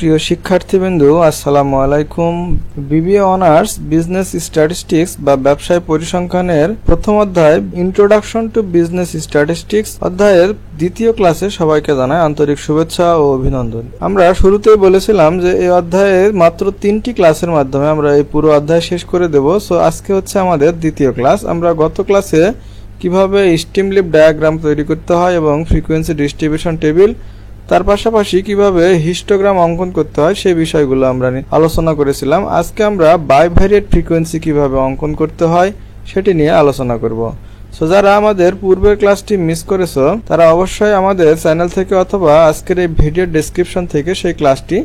প্রিয় শিক্ষার্থীবৃন্দ, আসসালামু আলাইকুম। বিবিএ অনার্স বিজনেস স্ট্যাটিস্টিক্স বা ব্যবসায় পরিসংখ্যানের প্রথম অধ্যায় ইন্ট্রোডাকশন টু বিজনেস স্ট্যাটিস্টিক্স অধ্যায়ের দ্বিতীয় ক্লাসে সবাইকে জানাই আন্তরিক শুভেচ্ছা ও অভিনন্দন। আমরা শুরুতেই বলেছিলাম যে এই অধ্যায়ে মাত্র 3টি ক্লাসের মাধ্যমে আমরা এই পুরো অধ্যায় শেষ করে দেব। সো আজকে হচ্ছে আমাদের দ্বিতীয় ক্লাস। আমরা গত ক্লাসে কিভাবে স্টিমলিপ ডায়াগ্রাম তৈরি করতে হয় এবং ফ্রিকোয়েন্সি ডিস্ট্রিবিউশন টেবিল, তার পাশাপাশি কিভাবে হিস্টোগ্রাম অঙ্কন করতে হয় সেই বিষয়গুলো আমরা আলোচনা করেছিলাম। আজকে আমরা বাইভেরিয়েট ফ্রিকোয়েন্সি কিভাবে অঙ্কন করতে হয় সেটি নিয়ে আলোচনা করব। সো যারা আমাদের পূর্বের ক্লাসটি মিস করেছো তারা অবশ্যই আমাদের চ্যানেল থেকে অথবা আজকের এই ভিডিও ডেসক্রিপশন থেকে সেই ক্লাসটি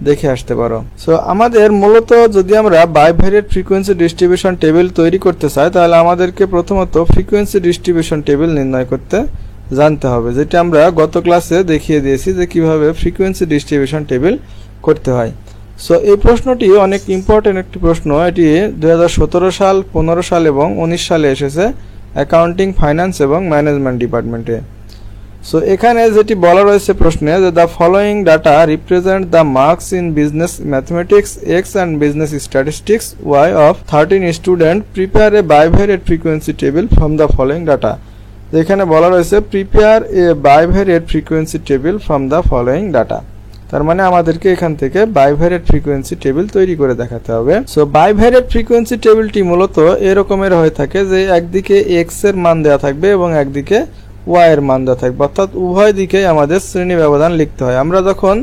দেখে আসতে পারো। সো আমাদের মূলত যদি আমরা বাইভেরিয়েট ফ্রিকোয়েন্সি ডিস্ট্রিবিউশন টেবিল তৈরি করতে চাই তাহলে আমাদেরকে প্রথমত ফ্রিকোয়েন্সি ডিস্ট্রিবিউশন টেবিল নির্ণয় করতে জানতে হবে, যেটা আমরা গত ক্লাসে দেখিয়ে দিয়েছি যে কিভাবে ফ্রিকোয়েন্সি ডিস্ট্রিবিউশন টেবিল করতে হয়। সো এই প্রশ্নটি অনেক ইম্পর্টেন্ট একটি প্রশ্ন। এটি 2017 সাল, 15 সাল এবং 19 সালে এসেছে অ্যাকাউন্টিং, ফাইন্যান্স এবং ম্যানেজমেন্ট ডিপার্টমেন্টে। সো এখানে যেটি বলা রয়েছে প্রশ্নে যে the following data represent the marks in business mathematics X and business statistics Y of 13 student prepare a bivariate frequency table from the following data. এখানে বলা রয়েছে prepare a bivariate frequency table from the following data. তার মানে আমাদেরকে এখান থেকে bivariate frequency table তৈরি করে দেখাতে হবে। সো বাইভেরিয়েট ফ্রিকোয়েন্সি টেবিলটি মূলত এরকমের হয়ে থাকে যে একদিকে এক্স এর মান দেওয়া থাকবে এবং একদিকে ওয়াই এর মান দেওয়া থাকবে, অর্থাৎ উভয় দিকেই আমাদের শ্রেণী ব্যবধান লিখতে হয়। আমরা যখন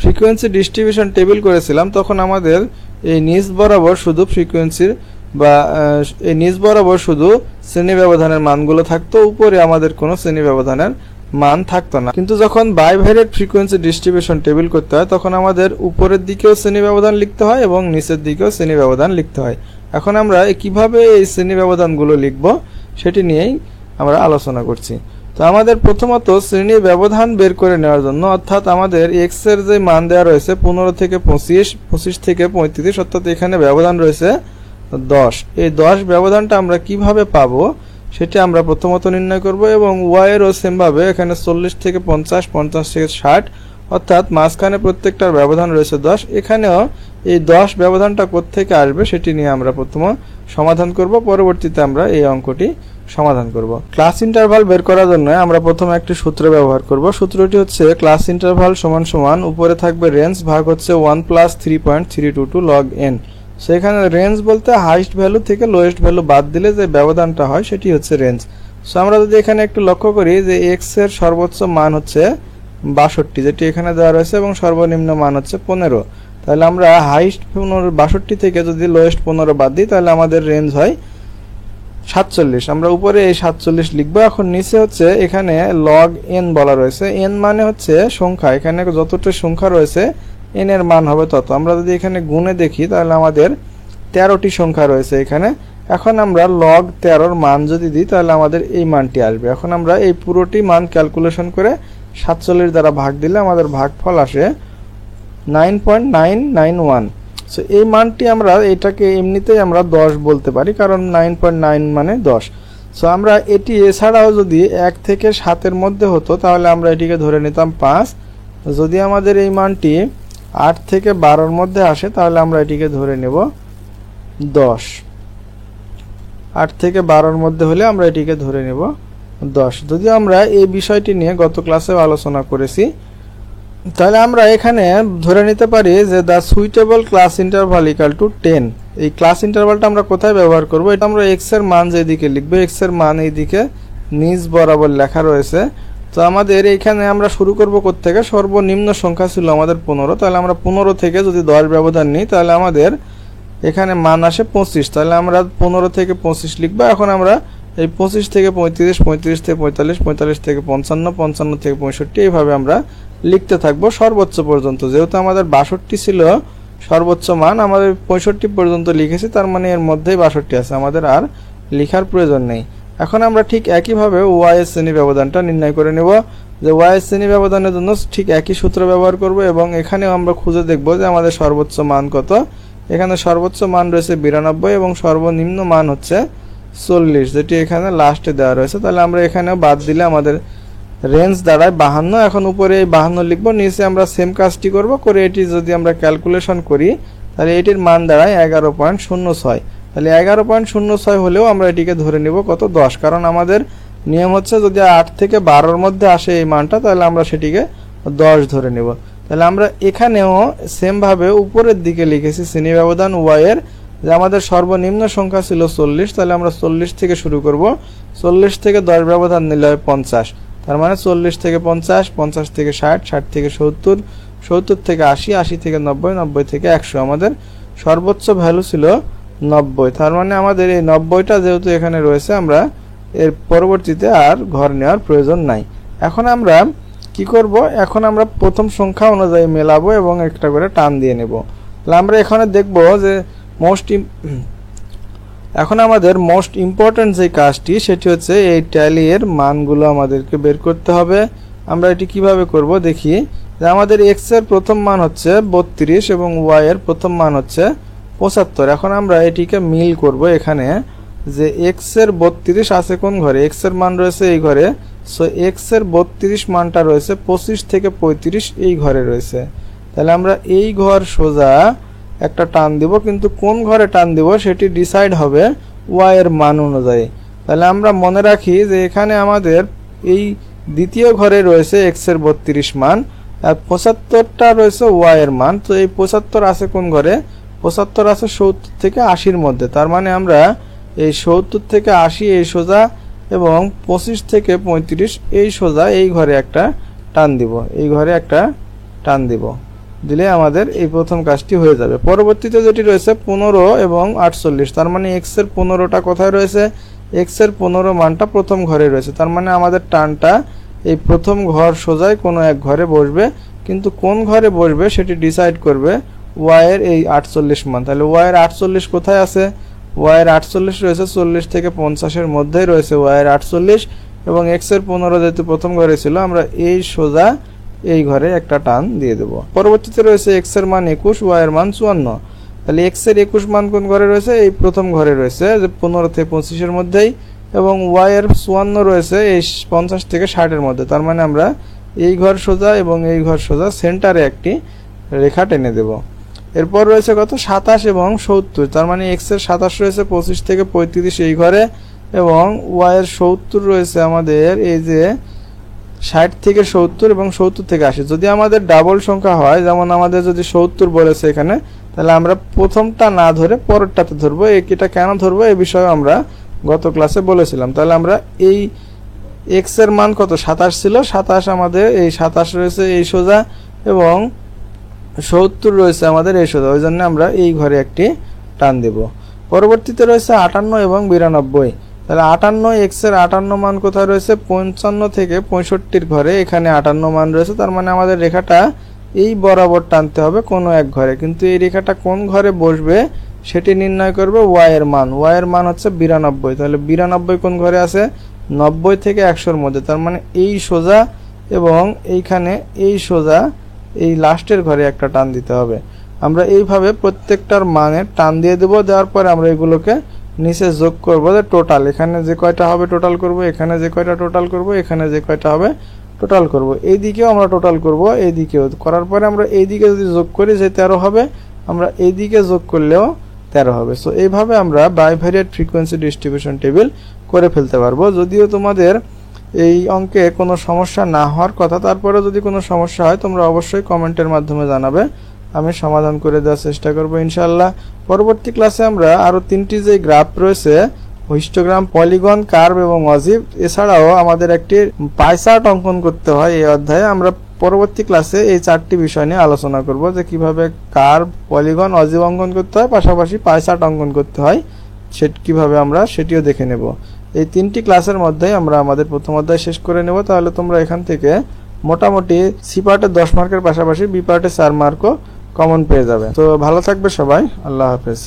ফ্রিকোয়েন্সি ডিস্ট্রিবিউশন টেবিল করেছিলাম তখন আমাদের এই নিচ বরাবর শুধু ফ্রিকোয়েন্সির বা এই নিচ বরাবর শুধু শ্রেণী ব্যবধানের মানগুলো থাকতো, উপরে আমাদের কোনো শ্রেণী ব্যবধানের মান থাকতো না। কিন্তু যখন বাইভেরিয়েট ফ্রিকোয়েন্সি ডিস্ট্রিবিউশন টেবিল করতে হয় তখন আমাদের উপরের দিকেও শ্রেণী ব্যবধান লিখতে হয় এবং নিচের দিকেও শ্রেণী ব্যবধান লিখতে হয়। এখন আমরা কিভাবে এই শ্রেণী ব্যবধানগুলো লিখব সেটি নিয়েই আমরা আলোচনা করছি। তো আমাদের প্রথমত শ্রেণী ব্যবধান বের করে নেওয়ার জন্য, অর্থাৎ আমাদের এক্স এর যে মান দেওয়া রয়েছে 15 থেকে 25, 25 থেকে 35, অর্থাৎ এখানে ব্যবধান রয়েছে 10। এই 10 ব্যবধানটা আমরা কিভাবে পাবো সেটা আমরা প্রথমত নির্ণয় করব এবং ওয়াই এরও সেম ভাবে এখানে 40 থেকে 50, 50 থেকে 60, অর্থাৎ মাঝখানে প্রত্যেকটার ব্যবধান রয়েছে 10। এখানেও এই 10 ব্যবধানটা কোত্থেকে আসবে সেটি নিয়ে আমরা প্রথমে সমাধান করব, পরবর্তীতে আমরা এই অঙ্কটি সমাধান করব। ক্লাস ইন্টারভাল বের করার জন্য আমরা প্রথমে একটি সূত্র ব্যবহার করব। সূত্রটি হচ্ছে ক্লাস ইন্টারভাল সমান সমান উপরে থাকবে রেঞ্জ ভাগ হচ্ছে 1 + 3.322 log n। সেখানে রেঞ্জ বলতে হাইস্ট ভ্যালু থেকে লোয়েস্ট ভ্যালু বাদ দিলে যে ব্যবধানটা হয় সেটি হচ্ছে রেঞ্জ। সো আমরা যদি এখানে একটু লক্ষ্য করি যে এক্স এর সর্বোচ্চ মান হচ্ছে 62, যেটি এখানে দেওয়া রয়েছে, এবং সর্বনিম্ন মান হচ্ছে 15। তাহলে আমরা হাইস্ট 62 থেকে যদি লোয়েস্ট 15 বাদ দিই তাহলে আমাদের রেঞ্জ হয় 47। আমরা উপরে এই 47 লিখবো। এখন নিচে হচ্ছে এখানে লগ এন বলা রয়েছে। এন মানে হচ্ছে সংখ্যা, এখানে যতটা সংখ্যা রয়েছে এন এর মান হবে তত। আমরা যদি এখানে গুণে দেখি তাহলে আমাদের 13টি সংখ্যা রয়েছে এখানে। এখন আমরা লগ 13 মান যদি দিই তাহলে আমাদের এই মানটি আসবে। এখন আমরা এই পুরোটি মান ক্যালকুলেশন করে 47 দ্বারা ভাগ দিলে আমাদের ভাগফল আসে 9.991। সো এই মানটি আমরা এটাকে এমনিতেই আমরা 10 বলতে পারি, কারণ 9.9 মানে 10। সো আমরা এটি এছাড়াও যদি 1 থেকে 7 এর মধ্যে হতো তাহলে আমরা এটিকে ধরে নিতাম 5। যদি আমাদের এই মানটি 8 থেকে 12 এর মধ্যে আসে তাহলে আমরা এটিকে ধরে নেব 10। 8 থেকে 12 এর মধ্যে হলে আমরা এটিকে ধরে নেব 10। যদি আমরা এই বিষয়টি নিয়ে গত ক্লাসে আলোচনা করেছি, তাহলে আমরা এখানে ধরে নিতে পারি যে the suitable class interval equal to 10। এই ক্লাস ইন্টারভালটা আমরা কোথায় ব্যবহার করব? এটা আমরা এক্স এর মান যেদিকে লিখব, এক্স এর মান এইদিকে নিচ বরাবর লেখা রয়েছে। তো আমাদের এখানে আমরা শুরু করব কোত্থেকে? সর্বনিম্ন সংখ্যা ছিল আমাদের 15, তাহলে আমরা 15 থেকে যদি 10 ব্যবধান নিই তাহলে আমাদের এখানে মান আসে 25। তাহলে আমরা 15 থেকে 25 লিখব। এখন আমরা এই 25 থেকে 35, 35 থেকে 45, 45 থেকে 55, 55 থেকে 65 এইভাবে আমরা লিখতে থাকবো সর্বোচ্চ পর্যন্ত। যেহেতু আমাদের 62 ছিল সর্বোচ্চ মান, আমাদের 65 পর্যন্ত লিখেছি, তার মানে এর মধ্যেই 62 আছে, আমাদের আর লেখার প্রয়োজন নেই। এখন আমরা ঠিক একইভাবে ওয়াই এর শ্রেণী ব্যবধানটা নির্ণয় করে নেব। যে ওয়াই এর শ্রেণী ব্যবধানের জন্য ঠিক একই সূত্র ব্যবহার করব এবং এখানেও আমরা খুঁজে দেখব যে আমাদের সর্বোচ্চ মান কত। এখানে সর্বোচ্চ মান রয়েছে 92 এবং সর্বনিম্ন মান হচ্ছে 40, যেটি এখানে লাস্টে দেওয়া রয়েছে। তাহলে আমরা এখানেও বাদ দিলে আমাদের রেঞ্জ দাঁড়ায় 52। এখন উপরে এই 52 লিখবো, নিচে আমরা সেম কাজটি করব, করে এটি যদি আমরা ক্যালকুলেশন করি তাহলে এটির মান দাঁড়ায় 11.06। তাহলে 11.06 হলেও আমরা এটিকে ধরে নিব কত 10, কারণ আমাদের নিয়ম হচ্ছে যদি 8 থেকে 12-র মধ্যে আসে এই মানটা তাহলে আমরা সেটিকে 10 ধরে নিব। তাহলে আমরা এখানেও সেম ভাবে উপরের দিকে লিখেছি শ্রেণী ব্যবধান y এর, যে আমাদের সর্বনিম্ন সংখ্যা ছিল 40, তাহলে আমরা 40 থেকে শুরু করব। 40 থেকে 10 ব্যবধান নিলে হয় 50, তার মানে 40 থেকে 50, 50 থেকে 60, 60 থেকে 70, 70 থেকে 80, 80 থেকে 90, 90 থেকে 100। আমাদের সর্বোচ্চ ভ্যালু ছিল 90, তার মানে আমাদের এই 90টা যেহেতু এখানে রয়েছে আমরা এর পরবর্তীতে আর ঘর নেওয়ার প্রয়োজন নাই। এখন আমরা কি করব, এখন আমরা প্রথম সংখ্যা অনুযায়ী মেলাবো এবং একটা করে টান দিয়ে নেব। তাহলে আমরা এখানে দেখব যে এখন আমাদের মোস্ট ইম্পর্টেন্ট যে কাজটি সেটি হচ্ছে এই ট্যালি এর মানগুলো আমাদেরকে বের করতে হবে। আমরা এটি কিভাবে করব দেখি, যে আমাদের x এর প্রথম মান হচ্ছে 32 এবং y এর প্রথম মান হচ্ছে 75। এখন আমরা এটিকে মিল করব এখানে, যে x এর 32 আছে কোন ঘরে, x এর মান রয়েছে এই ঘরে, সো x এর 32 মানটা রয়েছে 25 থেকে 35 এই ঘরে রয়েছে। তাহলে আমরা এই ঘর সোজা একটা টান দিব, কিন্তু কোন ঘরে টান দিব সেটি ডিসাইড হবে y এর মান অনুযায়ী। তাহলে আমরা মনে রাখি যে এখানে আমাদের এই দ্বিতীয় ঘরে রয়েছে x এর 32 মান, আর 75টা রয়েছে y এর মান। তো এই 75 আছে কোন ঘরে, 75 আছে 70 থেকে 80-র মধ্যে। তার মানে আমরা এই 70 থেকে 80 এই সোজা এবং 25 থেকে 35 এই সোজা এই ঘরে একটা টান দিব, এই ঘরে একটা টান দিব, দিলে আমাদের এই প্রথম কাজটি হয়ে যাবে। পরবর্তীতে যেটি রয়েছে 15 এবং 48, তার মানে x এর 15টা কোথায় রয়েছে, x এর 15 মানটা প্রথম ঘরে রয়েছে। তার মানে আমাদের টানটা এই প্রথম ঘর সোজাই কোনো এক ঘরে বসবে, কিন্তু কোন ঘরে বসবে সেটি ডিসাইড করবে y এর এই 48 মান। তাহলে y এর 48 কোথায় আছে, y এর 48 রয়েছে 40 থেকে 50-এর মধ্যেই রয়েছে y এর 48, এবং x এর 15 যেহেতু প্রথম ঘরে ছিল আমরা এই সোজা এই ঘরে একটা টান দিয়ে দেব। পরবর্তীতে রয়েছে x এর মান 21, y এর মান 54। তাহলে x এর 21 মান কোন ঘরে রয়েছে, এই প্রথম ঘরে রয়েছে, যে 15 থেকে 25-এর মধ্যেই, এবং y এর 54 রয়েছে এই 50 থেকে 60-এর মধ্যে। তার মানে আমরা এই ঘর সোজা এবং এই ঘর সোজা সেন্টারে একটি রেখা টেনে দেব। এরপর রয়েছে কত 27 এবং 70, তার মানে x এর 27 রয়েছে 25 থেকে 35 এই ঘরে, এবং y এর 70 রয়েছে আমাদের এই যে 60 থেকে 70 এবং 70 থেকে 80। যদি আমাদের ডাবল সংখ্যা হয়, যেমন আমাদের যদি 70 বলেছে এখানে, তাহলে আমরা প্রথমটা না ধরে পরেরটাতে ধরবো। এটা কেন ধরবো এই বিষয়ে আমরা গত ক্লাসে বলেছিলাম। তাহলে আমরা এই x এর মান কত 27 ছিল, 27 আমাদের এই 27 রয়েছে এই সোজা এবং 70 রয়েছে আমাদের এই সোজা, ওই জন্য আমরা এই ঘরে একটি টান দেব। পরবর্তীতে রয়েছে 58 এবং 92। তাহলে 58 x এর 58 মান কোথায় রয়েছে, 55 থেকে 65-র ঘরে এখানে 58 মান রয়েছে। তার মানে আমাদের রেখাটা এই বরাবর টানতে হবে কোনো এক ঘরে, কিন্তু এই রেখাটা কোন ঘরে বসবে সেটি নির্ণয় করবে y এর মান। y এর মান হচ্ছে 92, তাহলে 92 কোন ঘরে আছে, 90 থেকে 100-র মধ্যে। তার মানে এই সোজা এবং এইখানে এই সোজা এই লাস্টের ঘরে একটা টান দিতে হবে। আমরা এইভাবে প্রত্যেকটার মানে টান দিয়ে দেব, দেওয়ার পরে আমরা এগুলোকে নিচে যোগ করব, যে টোটাল এখানে যে কয়টা হবে টোটাল করব, এখানে যে কয়টা টোটাল করব, এখানে যে কয়টা হবে টোটাল করব, এই দিকেও আমরা টোটাল করব, এই দিকেও করার পরে আমরা এই দিকে যদি যোগ করি যে 13 হবে, আমরা এই দিকে যোগ করলেও 13 হবে। সো এইভাবে আমরা বাইভেরিয়েট ফ্রিকোয়েন্সি ডিস্ট্রিবিউশন টেবিল করে ফেলতে পারবো। যদিও তোমাদের এই অঙ্কে কোনো সমস্যা না হওয়ার কথা, তারপরে যদি কোনো সমস্যা হয় তোমরা অবশ্যই কমেন্টের মাধ্যমে জানাবে, আমি সমাধান করে দেওয়ার চেষ্টা করব ইনশাআল্লাহ। পরবর্তী ক্লাসে আমরা আরো 3টি যে গ্রাফ রয়েছে, হিস্টোগ্রাম, পলিগন, কার্ভ এবং অজিভ, এছাড়াও আমাদের একটি পাই চার্ট অঙ্কন করতে হয় এই অধ্যায়ে। আমরা পরবর্তী ক্লাসে এই 4টি বিষয় নিয়ে আলোচনা করব, যে কিভাবে কার্ভ, পলিগন, অজিভ অঙ্কন করতে হয়, পাশাপাশি পাই চার্ট অঙ্কন করতে হয় সেটি কিভাবে আমরা সেটিও দেখে নেব। এই 3টি ক্লাসের মধ্যেই আমরা আমাদের প্রথম অধ্যায় শেষ করে নেব। তাহলে তোমরা এখান থেকে মোটামুটি সি পার্টে 10 মার্কের পাশাপাশি বি পার্টে 4 মার্কও কমন পেয়ে যাবে। তো ভালো থাকবে সবাই, আল্লাহ হাফেজ।